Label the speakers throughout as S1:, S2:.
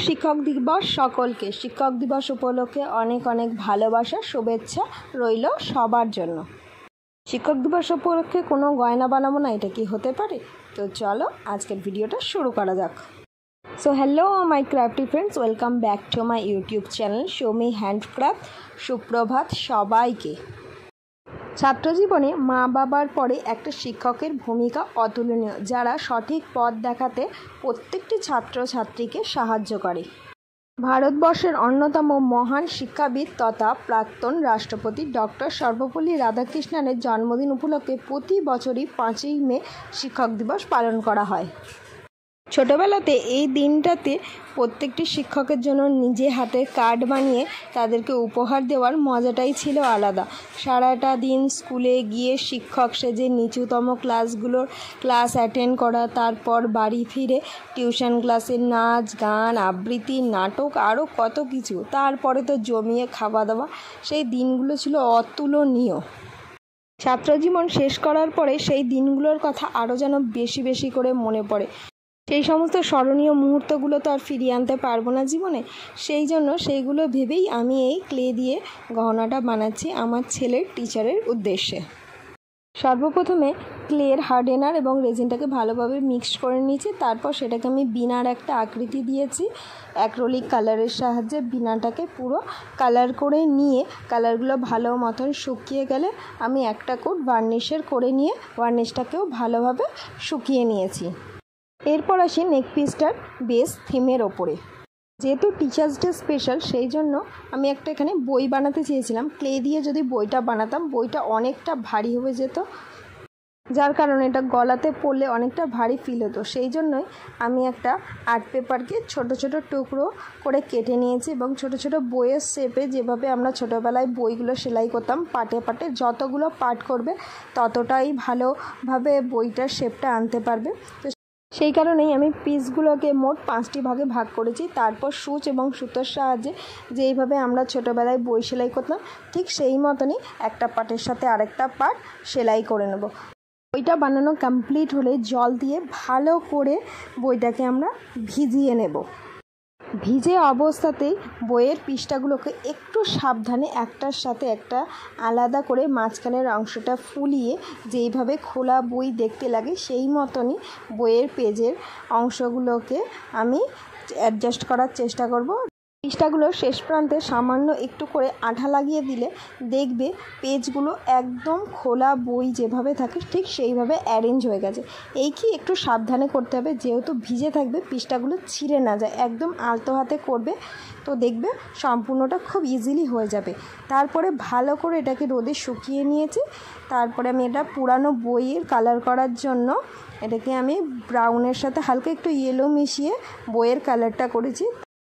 S1: শিক্ষক দিবস সকলকে। শিক্ষক দিবস উপলক্ষে অনেক অনেক ভালোবাসা শুভেচ্ছা রইল সবার জন্য। শিক্ষক দিবস উপলক্ষে কোনো গয়না বানাবো না, এটা কি হতে পারে? তো চলো আজকের ভিডিওটা শুরু করা যাক। So hello my crafty friends, welcome back to my YouTube channel Shomi handcraft. সুপ্রভাত সবাইকে। ছাত্রজীবনে মা বাবার পরে একটা শিক্ষকের ভূমিকা অতুলনীয়, যারা সঠিক পথ দেখাতে প্রত্যেকটি ছাত্রছাত্রীকে সাহায্য করে। ভারতবর্ষের অন্যতম মহান শিক্ষাবিদ তথা প্রাক্তন রাষ্ট্রপতি ডক্টর সর্বপল্লী রাধাকৃষ্ণনের জন্মদিন উপলক্ষে প্রতি বছরই 5ই মে শিক্ষক দিবস পালন করা হয়। ছোটোবেলাতে এই দিনটাতে প্রত্যেকটি শিক্ষকের জন্য নিজে হাতে কার্ড বানিয়ে তাদেরকে উপহার দেওয়ার মজাটাই ছিল আলাদা। সারাটা দিন স্কুলে গিয়ে শিক্ষক সেজে নিচুতম ক্লাস অ্যাটেন্ড করা, তারপর বাড়ি ফিরে টিউশন ক্লাসে নাচ গান আবৃত্তি নাটক আরও কত কিছু, তারপরে তো জমিয়ে খাওয়া দাওয়া। সেই দিনগুলো ছিল অতুলনীয়। ছাত্রজীবন শেষ করার পরে সেই দিনগুলোর কথা আরও যেন বেশি বেশি করে মনে পড়ে। সেই সমস্ত স্মরণীয় মুহূর্তগুলো তো আর ফিরিয়ে আনতে পারবো না জীবনে, সেই জন্য সেইগুলো ভেবেই আমি এই ক্লে দিয়ে গহনাটা বানাচ্ছি আমার ছেলের টিচারের উদ্দেশ্যে। সর্বপ্রথমে ক্লের হার্ডেনার এবং রেজিনটাকে ভালোভাবে মিক্সড করে নিয়েছি। তারপর সেটাকে আমি বিনার একটা আকৃতি দিয়েছি। অ্যাক্রিলিক কালারের সাহায্যে বিনাটাকে পুরো কালার করে নিয়ে, কালারগুলো ভালো মতন শুকিয়ে গেলে আমি একটা কোট ভার্নিশের করে নিয়ে ভার্নিশটাকেও ভালোভাবে শুকিয়ে নিয়েছি। এরপর আসি নেক পিসটার বেস থিমের ওপরে। যেহেতু টিচার্স ডে স্পেশাল, সেই জন্য আমি একটা এখানে বই বানাতে চেয়েছিলাম। ক্লে দিয়ে যদি বইটা বানাতাম, বইটা অনেকটা ভারী হয়ে যেত, যার কারণে এটা গলাতে পড়লে অনেকটা ভারী ফিল হতো। সেই জন্যই আমি একটা আর্ট পেপারকে ছোট ছোট টুকরো করে কেটে নিয়েছি এবং ছোট ছোট বইয়ের শেপে, যেভাবে আমরা ছোটোবেলায় বইগুলো সেলাই করতাম পাটে পাটে, যতগুলো পাট করবে ততটাই ভালোভাবে বইটার শেপটা আনতে পারবে। তো সেই কারণেই আমি পিসগুলোকে মোট 5টি ভাগে ভাগ করেছি। তারপর সূচ এবং সুতোর সাহায্যে যেইভাবে আমরা ছোটোবেলায় বই সেলাই করতাম, ঠিক সেই মতনই একটা পাটের সাথে আরেকটা পাট সেলাই করে নেব। বইটা বানানো কমপ্লিট হলে জল দিয়ে ভালো করে বইটাকে আমরা ভিজিয়ে নেব। ভিজে অবস্থাতেই বইয়ের পৃষ্ঠাগুলোকে একটু সাবধানে একটার সাথে একটা আলাদা করে মাঝখানের অংশটা ফুলিয়ে, যেইভাবে খোলা বই দেখতে লাগে সেই মতনই বইয়ের পেজের অংশগুলোকে আমি অ্যাডজাস্ট করার চেষ্টা করব। পৃষ্ঠাগুলোর শেষ প্রান্তে সামান্য একটু করে আঠা লাগিয়ে দিলে দেখবে পেজগুলো একদম খোলা বই যেভাবে থাকে ঠিক সেইভাবে অ্যারেঞ্জ হয়ে গেছে। এই কি একটু সাবধানে করতে হবে, যেহেতু ভিজে থাকবে পৃষ্ঠাগুলো ছিঁড়ে না যায়, একদম আলতো হাতে করবে, তো দেখবে সম্পূর্ণটা খুব ইজিলি হয়ে যাবে। তারপরে ভালো করে এটাকে রোদে শুকিয়ে নিয়েছি। তারপরে আমি এটা পুরানো বইয়ের কালার করার জন্য এটাকে আমি ব্রাউনের সাথে হালকা একটু ইয়েলো মিশিয়ে বইয়ের কালারটা করেছি।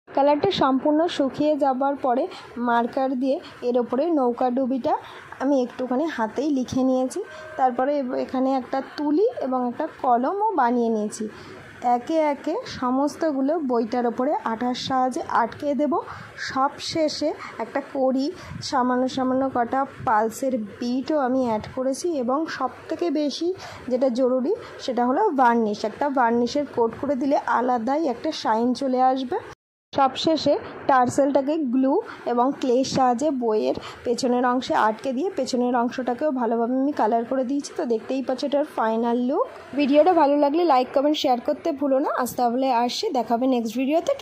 S1: কালারটা সম্পূর্ণ শুকিয়ে যাবার পরে মার্কার দিয়ে এর ওপরে নৌকাডুবিটা আমি একটুখানি হাতেই লিখে নিয়েছি। তারপরে এখানে একটা তুলি এবং একটা কলমও বানিয়ে নিয়েছি। একে একে সমস্তগুলো বইটার ওপরে আঠার সাহায্যে আটকে দেব। সব শেষে একটা কড়ি, সামান্য কটা পালসের বিটও আমি অ্যাড করেছি এবং সবথেকে বেশি যেটা জরুরি সেটা হলো ভার্নিশ। একটা ভার্নিশের কোট করে দিলে আলাদাই একটা শাইন চলে আসবে। সবশেষে টার্সেলটাকে গ্লু এবং ক্লের সাহায্যে বইয়ের পেছনের অংশে আটকে দিয়ে পেছনের অংশটাকেও ভালোভাবে আমি কালার করে দিয়েছি। তো দেখতেই পাচ্ছ এটার ফাইনাল লুক। ভিডিওটা ভালো লাগলে লাইক কমেন্ট শেয়ার করতে ভুলো না। আজ তাহলে আসছি, দেখাবে নেক্সট ভিডিওতে।